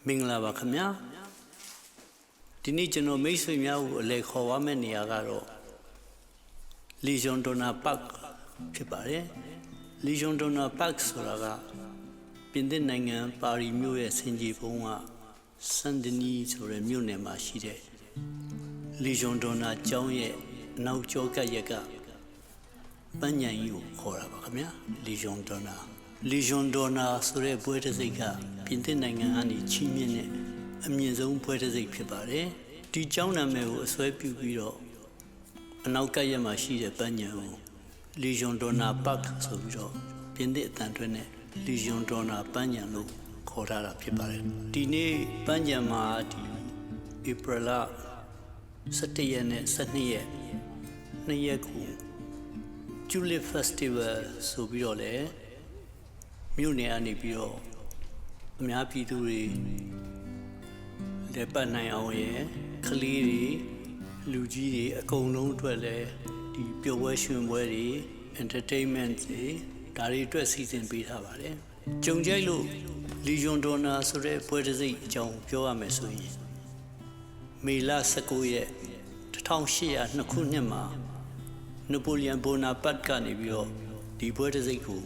မင်္ဂလာပါခင်ဗျာဒီနေ့ကျွန်တော်မိတ်ဆွေများကိုအလဲခေါ်ဝမဲ့နေရာကတော့လီဂျွန်ဒိုနာပါတ်ဖြစ်ပါတယ်လီဂျွန်ဒိုနာပါတ်ဆိုတာကပြင်သစ်နိုင်ငံပါရီမြို့ရဲ့ဆင်ခြေဖုံးကဆန်ဒနီဆိုတဲ့မြို့နယ်မှာရှိတဲ့လီဂျွန်ဒိုနာကျောင်းရဲ့အနောက်ကျောကပ်ရက်ကပန်းညံကြီးကိုခေါ်တာပါခင်ဗျာလီဂျွန်ဒိုနာဆိုတဲ့ပွဲတစ်စိတ်ကပြင်သစ်နိုင်ငံကနေချီးမြှင့်တဲ့အမြင့်ဆုံးပွဲတစ်စိတ်ဖြစ်ပါတယ်ဒီကျောင်းနာမည်ကိုအစွဲပြုပြီးတော့အနောက်ကရက်မှာရှိတဲ့ပန်းညံကိုလီဂျွန်ဒိုနာပါတ်ဆိုပြီးတော့ပြင်သစ်အတန်ထွက်နဲ့လီဂျွန်ဒိုနာပန်းညံလို့ခေါ်ထားတာဖြစ်ပါတယ်ဒီနေ့ပန်းညံမှာဒီဧပြီလ17ရက်နဲ့12ရက်2ရက်ကို Tulip Festival ဆိုပြီးတော့လည်းမြို့နယ်ကနေပြီးတော့အများပြည်သူတွေလက်ပတ်နိုင်အောင်ရယ်ကလေးတွေလူကြီးတွေအကုန်လုံးအတွက်လည်းဒီပျော်ပွဲရွှင်ပွဲတွေ entertainment တွေဒါတွေအတွက်စီစဉ်ပေးထားပါတယ်ကြုံကြိုက်လို့လီဂျွန်ဒိုနာဆိုတဲ့ပွဲတစ်စိတ်အကြောင်းပြောရမယ်ဆိုရင်မေလ19ရက်1802ခုနှစ်မှာနပိုလီယံဘိုနာပတ်ကနေပြီးတော့ဒီပွဲတစ်စိတ်ကို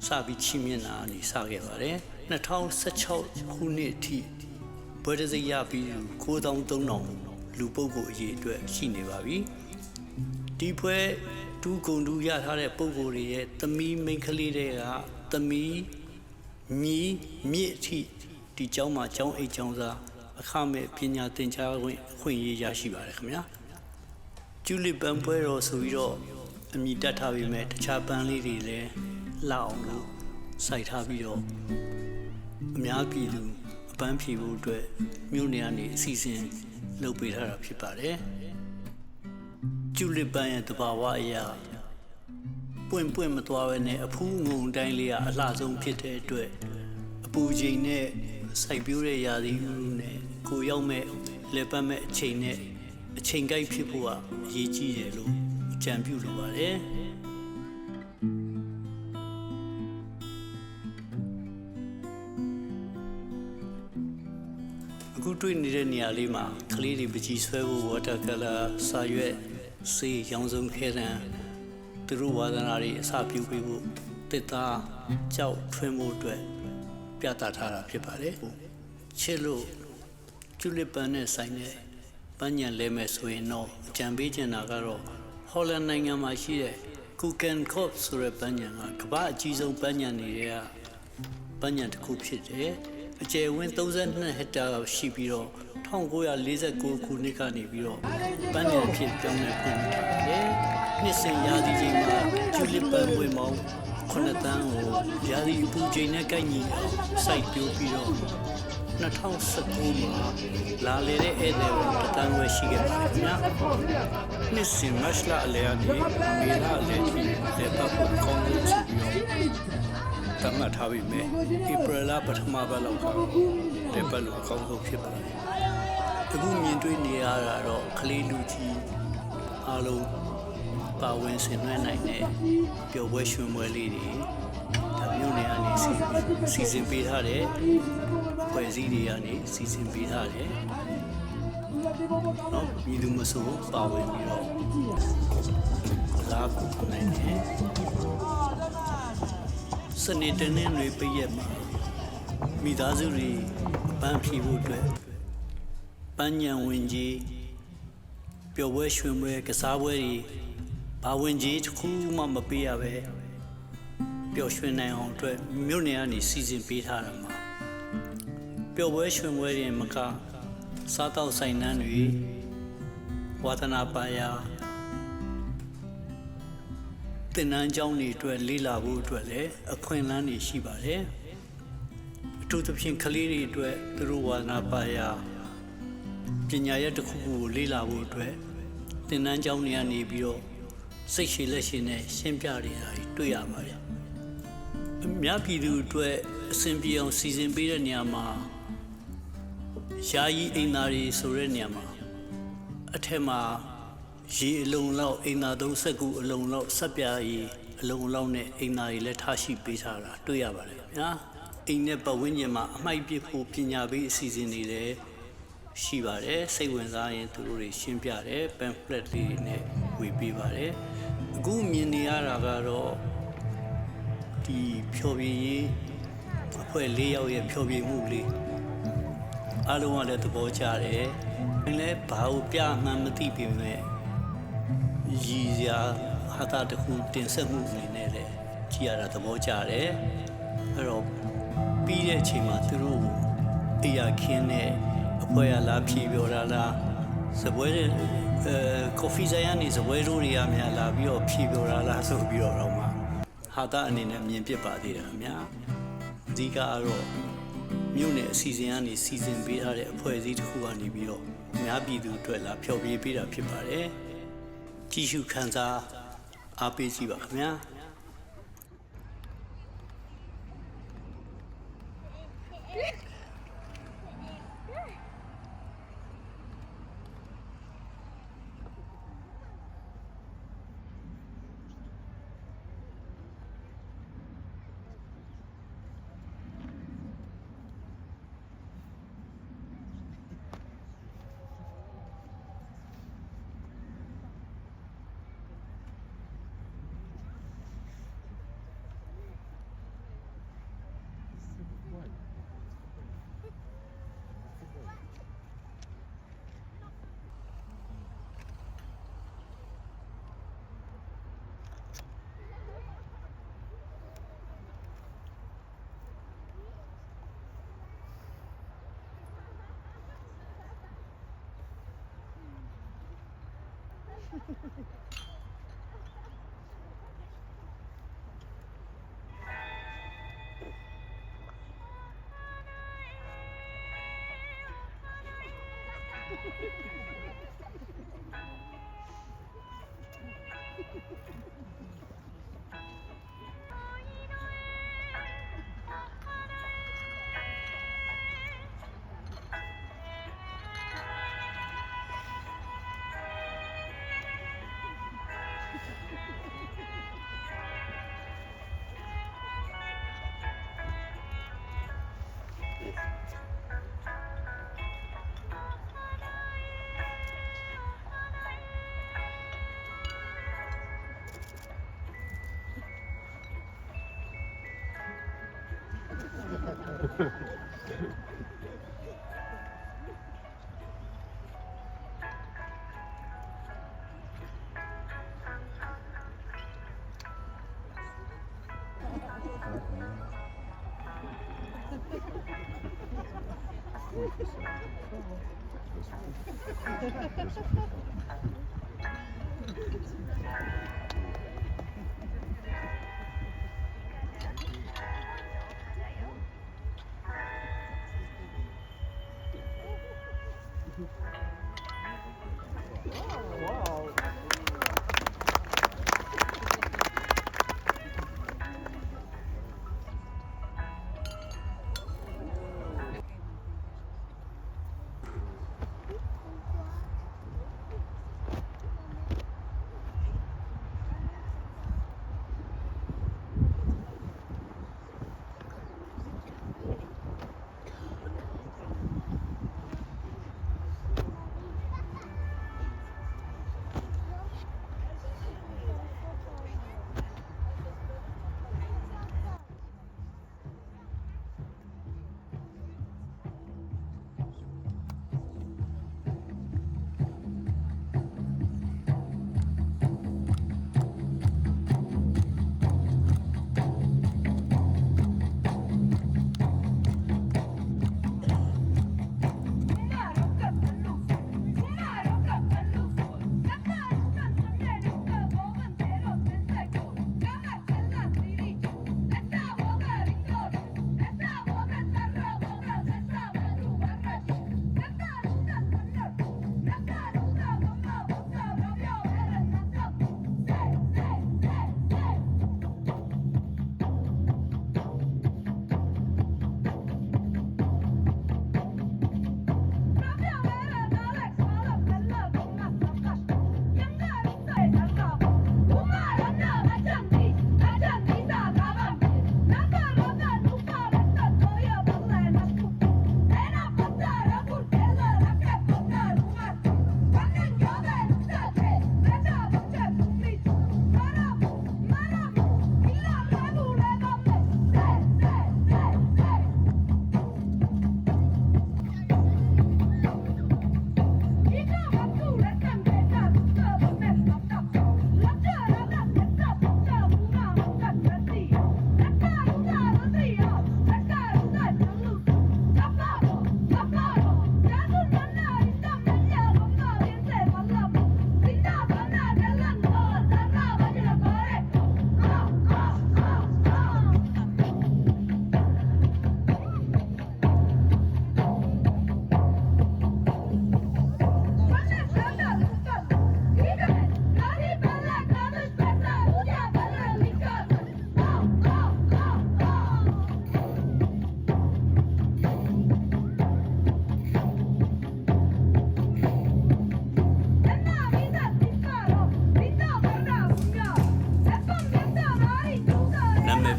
စပြီးချီးမြှင့်တာနေစခဲ့ပါတယ်2016ခုနှစ်အထိပွဲတစ်စိတ်ရပြီး9300လူပုဂ္ဂိုလ်အရေးအတွက်ရှိနေပါပြီဒီပွဲတူးဂုံတူးရထားတဲ့ပုဂ္ဂိုလ်တွေရဲ့သမီးမိန်းကလေးတွေကသမီးမြစ်အထိဒီကျောင်းမှာကျောင်းအိတ်ကျောင်းစားအခမဲ့ပညာသင်ကြားခွင့်ရရှိပါတယ်ခင်ဗျာကျူလီပန်ပွဲတော်ဆိုပြီးတော့အမိတက်ထားပြီးမဲ့တခြားပန်းလေးတွေလည်းလောက်အောင်လို့စိုက်ထားပြီးတော့အများပြည်သူအပန်းဖြေဖို့အတွက်မြို့နယ်ကနေအစီအစဉ်လုပ်ပေးထားတာဖြစ်ပါတယ်ကျူလီပန်ရဲ့တဘာဝအရာပွင့်မသွားဘဲနဲ့အဖူးငုံတိုင်းလေးကအလှဆုံးဖြစ်တဲ့အတွက်အပူချိန်နဲ့စိုက်ပျိုးတဲ့ရာသီဥတုနဲ့ကိုရောက်မဲ့လက်ပတ်မဲ့အချိန်နဲ့အချိန်ကိုက်ဖြစ်ဖို့ကအရေးကြီးတယ်လို့အကြံပြုလိုပါတယ်အခုတွေ့နေတဲ့နေရာလေးမှာကလေးတွေပကြီးဆွဲဖို့ water color စာရွက်စေးရောင်စုံခဲတံသူတို့ဝါသနာတွေအစပြုပေးဖို့တစ်သားကြောက်ထွင်းဖို့အတွက်ပြသထားတာဖြစ်ပါတယ်ချစ်လို့ကျူလစ်ပန်နဲ့ဆိုင်တဲ့ပန်းညံလဲမဲ့ဆိုရင်တော့အကြံပေးချင်တာကတော့ဟော်လန်နိုင်ငံမှာရှိတဲ့ကူကန်ကော့ဆိုတဲ့ပန်းညံကကမ္ဘာအကြီးဆုံးပန်းညံတွေကပန်းညံတစ်ခုဖြစ်တယ်အကျယ်ဝန်း32ဟက်တာရှိပြီးတော့1949ခုနှစ်ကနေပြီးတော့ပန်းညံဖြစ်ပြောင်းလဲဖွင့်ထားတယ်နှစ်စဉ်ရာသီချိန်မှာကျူလစ်ပန်ပွင့်ပေါင်း9တန်းကိုရာသီပူချိန်နဲ့ကိုက်ညီအောင်စိုက်ပျိုးပြီးတော့2019မှာလာလေတဲ့ဧည့်သည်ဝင်တန်းဝဲရှိခဲ့ပါတယ်ခင်ဗျာနှစ်စဉ်မတ်လအလဲကနေမေလအလဲထိလက်ပတ်ဖို့ကောင်းလို့ဆိုပြီးတော့တတ်မှတ်ထားပြီးမယ်ဧပြီလပထမပတ်လောက်ကတော့လက်ပတ်လို့အကောင်းဆုံးဖြစ်ပါတယ်အခုမြင်တွေ့နေရတာတော့ကလေးလူကြီးအားလုံးပါဝင်ဆင်နွှဲနိုင်တဲ့ပျော်ပွဲရွှင်ပွဲလေးတွေဒါမျိုးနေအနေစီစဉ်ပေးထားတဲ့ဖွဲ့စည်းတွေကနေစီစဉ်ပေးထားတယ်နော်မြည်သူမဆိုပါဝင်ပြီးတော့လာကူနိုင်တယ်စနေတနေ့တွေပြည့်မှာမိသားစုတွေပန်းဖြေဖို့အတွက်ပန်းညံဝင်ကြီးပျော်ပွဲရွှင်ပွဲကစားပွဲတွေဘာဝင်ကြီးတစ်ခုမှမပေးရပဲပျော်ရွှင်နိုင်အောင်အတွက်မြို့နယ်ကနေစီစဉ်ပေးထားတာမှာပျော်ပွဲရွှင်ပွဲတွေမကစားတောက်ဆိုင်နှန်းတွေဝါသနာပါရာသင်တန်းကျောင်းတွေအတွက်လေ့လာဖို့အတွက်လည်းအခွင့်အလမ်းတွေရှိပါတယ်အထူးသဖြင့်ကလေးတွေအတွက်သူတို့ဝါသနာပါရာပညာရပ်တစ်ခုခုကိုလေ့လာဖို့အတွက်သင်တန်းကျောင်းတွေကနေပြီးတော့စိတ်ရှိလက်ရှိနဲ့ရှင်းပြနေတာတွေ့ရပါတယ်အများပြည်သူအတွက်အဆင်ပြေအောင်စီစဉ်ပေးတဲ့နေရာမှာယာယီအိမ်သားတွေဆိုတဲ့နေရာမှာအထက်မှာရေအလုံးလောက်အိမ်သား3စက္ကူအလုံးလောက်ဆက်ပြားရေအလုံးလောက်နဲ့အိမ်သားတွေလည်းထားရှိပေးထားတာတွေ့ရပါတယ်ခင်ဗျာ အိမ်နဲ့ပတ်ဝန်းကျင်မှာအမိုက်ပစ်ဖို့ပညာပေးအစီအစဉ်တွေလည်းရှိပါတယ်စိတ်ဝင်စားရင်သူတို့တွေရှင်းပြတယ် pamphlet လေးနဲ့ဝေပေးပါတယ်အခုမြင်နေရတာကတော့ဒီဖြော်ပြရေးအဖွဲ့၄ယောက်ရဲ့ဖြော်ပြမှုလေးအားလုံးကလည်းသဘောကျတယ်လည်းဘာလို့ပြမှန်းမသိပေမဲ့ရည်စရာဟာတာတခုတင်ဆက်မှုအနေနဲ့လည်းကြည်ရတာသဘောကျတယ်အဲ့တော့ပြီးတဲ့အချိန်မှာသူတို့အေးရခင်းနဲ့အဖွဲ့ရလာဖြေပြောတာလားစပွဲကော်ဖီဆိုင်ကနေစပွဲတို့တွေကများလာပြီးတော့ဖြေပြောတာလားဆိုပြီးတော့မှဟာတာအနေနဲ့မြင်ပြပါသေးတယ်ခင်ဗျာအဓိကကတော့မြို့နယ်အစီအစဉ်ကနေစီစဉ်ပေးထားတဲ့အဖွဲ့အစည်းတစ်ခုကနေပြီးတော့အများပြည်သူအတွက်လာဖျော်ဖြေပေးတာဖြစ်ပါတယ်ကြည့်ရှုခံစားအားပေးကြည့်ပါခင်ဗျာ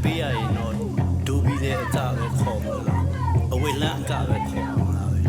ပေးရရင်တော့ဒူဘီလည်းအကပဲခေါ်မှာလားအဝေလန်းအကပဲခေါ်မှာလားပဲ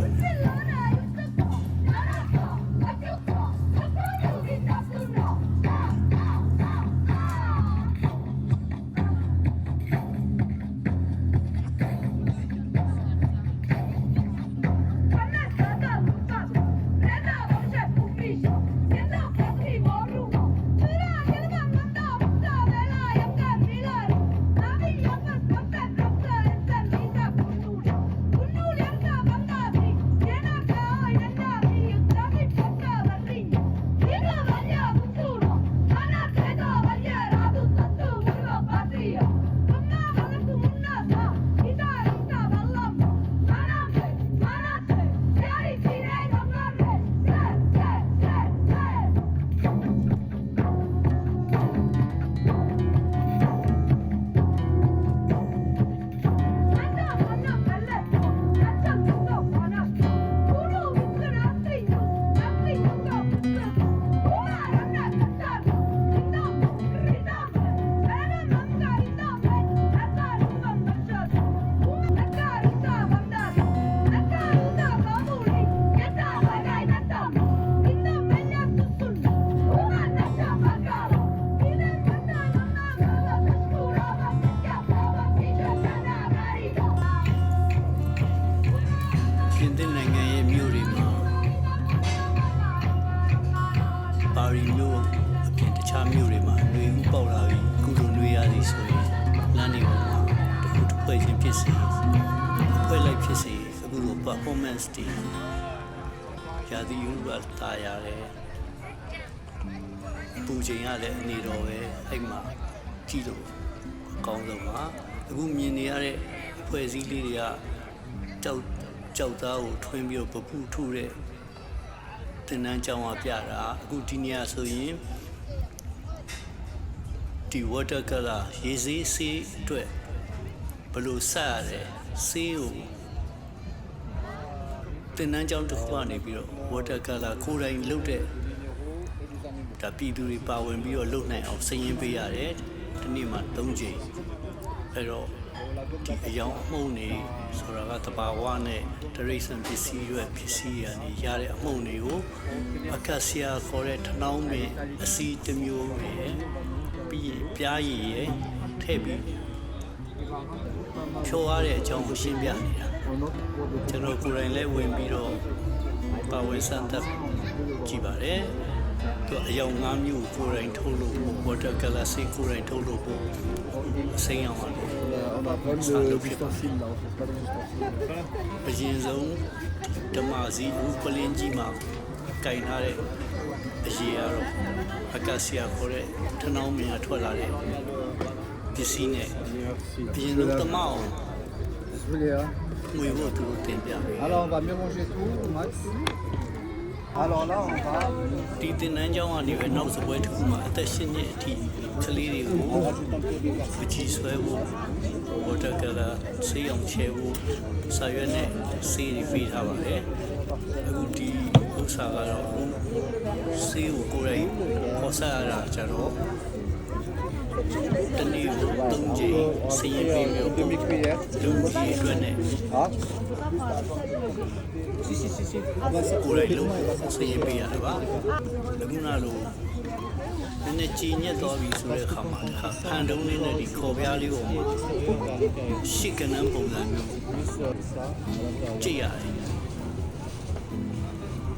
ပြင်သစ်နိုင်ငံရဲ့မြို့တွေမှာပါရီမြို့အပြင်တခြားမြို့တွေမှာຫນွေဥပေါက်လာပြီးကုလိုຫນွေရသည်ဆိုရင်လမ်းတွေပေါ်မှာတစ်ဖွဲ့ချင်းဖြစ်စေအဖွဲ့လိုက်ဖြစ်စေအခုလို performance တွေရာသီဥတုကတာရတယ်ပူချိန်ရလည်းအနေတော်ပဲအဲ့မှာကြည့်လို့အကောင်းဆုံးပါအခုမြင်နေရတဲ့အဖွဲ့အစည်းလေးတွေကကြောက်သားကိုထွင်းပြီးပပူထုတဲ့တင်နန်းကြောင်းကပြတာအခုဒီနေရာဆိုရင်ဒီ water color ရေစေးအတွက်ဘယ်လိုဆက်ရတယ်စေးကိုတင်နန်းကြောင်းတစ်ခုကနေပြီးတော့ water color ကိုယ်တိုင်လုပ်တဲ့ဒါပြည်သူတွေပါဝင်ပြီးတော့လုပ်နိုင်အောင်စည်ရင်းပေးရတယ်ဒီနေ့မှာ3ချိန်အဲ့တော့ဒီအယောင်အမှုန့်နေဆိုတာကတဘာဝနဲ့ဒရိစံပစ္စည်းတွေပစ္စည်းရနေရတဲ့အမှုန့်တွေကိုအကဆီယာခေါ်တဲ့ထနောင်းပင်အစီတစ်မျိုးရယ်ပြီးပြားရည်ရယ်ထည့်ပြီးဖြိုးရတဲ့အကြောင်းကိုရှင်းပြနေတာကျွန်တော်ကိုယ်တိုင်လည်းဝင်ပြီးတော့ပါဝင်စမ်းသပ်ကြည့်ပါတယ်သူအယောင်5မျိုးကိုယ်တိုင်ထုတ်လို့ water color စိတ်ကိုယ်တိုင်ထုတ်လို့ပို့စိမ်းအောင်ပါလို့ On a plein d'ustensiles là, on fait pas d'ustensiles. အရင်ဆုံးဓမ္မစီဦးပလင်းကြီးမှာကင်ထားတဲ့အရေးကတော့အကဆီယာခေါ်တဲ့ထနောင်းမြင်ထွက်လာတဲ့ပစ္စည်းနဲ့အရင်ဆုံးတမောင်း Julia. ငွေဖို့သူတို့တင်ပြတယ် Alors on va mélanger tout, Max. Alors là on va ဒီတင်နန်းကျောင်းကနေပဲနောက်စပွဲတစ်ခုမှာအသက်ရှင်နေအထိကလေးတွေကိုအကြည့်ဆွဲဖို့ water color ဆေးအောင်ချဲဖို့စာရွက်နဲ့ဆေးတွေပေးထားပါတယ်အခုဒီဥစ္စာကတော့ဆေးကိုကိုယ်တိုင်ပေါ်ဆက်ရတာကြတော့တနေ့ကို3ချိန်ဆေးရပေးပြီး demi-cuillère. လူကြီးအတွက်နဲ့ Ah. Si. ကိုယ်တိုင်လုံးဆေးရပေးရတယ်ပါအခုနလိုနည်းနည်းကြည်ညက်သွားပြီဆိုတဲ့အခါမှာဖန်တုံးလေးနဲ့ဒီခေါ်ပြားလေးကိုရှစ်ကနန်းပုံစံမျိုးကြည့်ရတယ်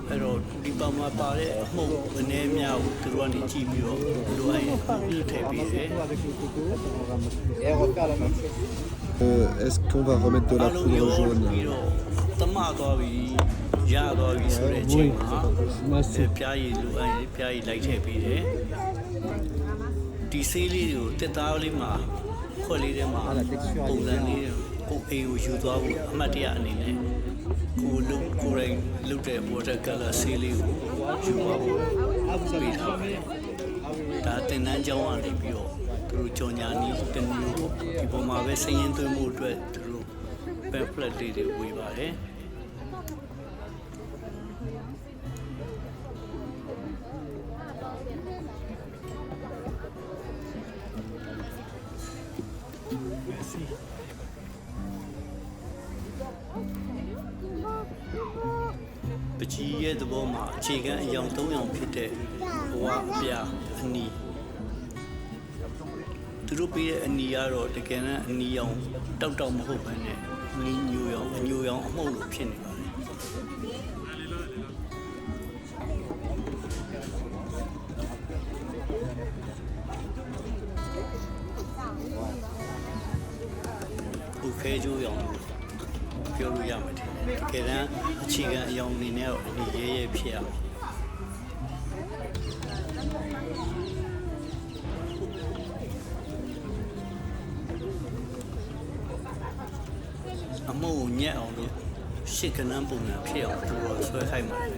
အဲ့တော့ဒီပုံမှာပါတဲ့အမှုန့်မနေများကိုသူတို့ကနေကြည့်ပြီးတော့လိုအပ်ရင်ထည့်ပေးတယ် Avec le coco, on va et on va faire la même chose. Est-ce qu'on va remettre de la အလုံး poudre ရော jaune ပြီးတော့သမသွားပြီရသွားပြီဆိုတဲ့အချိန်မှာပြားရည်လိုအပ်ရင်ပြားရည်လိုက်ထည့်ပေးတယ်ဒီဆေးလေးတွေကိုတက်သားလေးမှာခွက်လေးထဲမှာပုံစံလေးကိုအိမ်ကိုယူသွားဖို့အမှတ်တရအနေနဲ့ကိုယ်တိုင်လုပ်တဲ့ water color ဆေးလေးကိုယူသွားဖို့ပေးထားတယ်ဒါတင်နန်းကျောင်းကနေပြီးတော့သူတို့ကြော်ညာနီးတစ်မျိုးပေါ့ဒီပုံမှာပဲစည်ရင်သွင်းမှုအတွက်သူတို့ pamphlet လေးတွေဝေပါတယ် Voilà, ကြီးရဲ့သဘောမှာအခြေခံအယောင်3ယောင်ဖြစ်တဲ့ဘဝအပြာအနီသူတို့ပေးတဲ့အနီကတော့တကယ်တမ်းအနီရောင်တောက်မဟုတ်ဘဲနဲ့နီညိုရောင်အညိုရောင်အမှုန့်လိုဖြစ်နေပါတယ်ဥခဲကျိုးရောင်ပြောလို့ရမှာတယ်တကယ်တမ်းအခြေခံအယောင်အနေနဲ့တော့အနီရဲဖြစ်ရမယ်အမို့ညက်အောင်လို့ရှစ်ကနန်းပုံစံဖြစ်အောင်သူတို့ဆွဲခိုင်းပါတယ်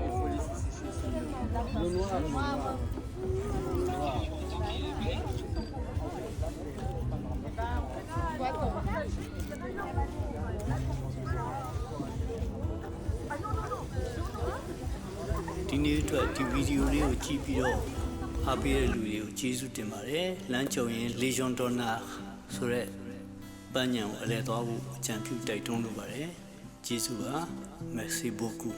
Il faut laisser sécher le noir. ဒီနေ့အတွက်ဒီဗီဒီယိုလေးကိုကြည့်ပြီးတော့အားပေးတဲ့လူတွေကိုကျေးဇူးတင်ပါတယ်လမ်းကြုံရင် Legion d'honneur ဆိုတဲ့ပန်းညံကိုအလဲသွားဖို့အကြံပြုတိုက်တွန်းလိုပါတယ်ကျေးဇူးပါ merci beaucoup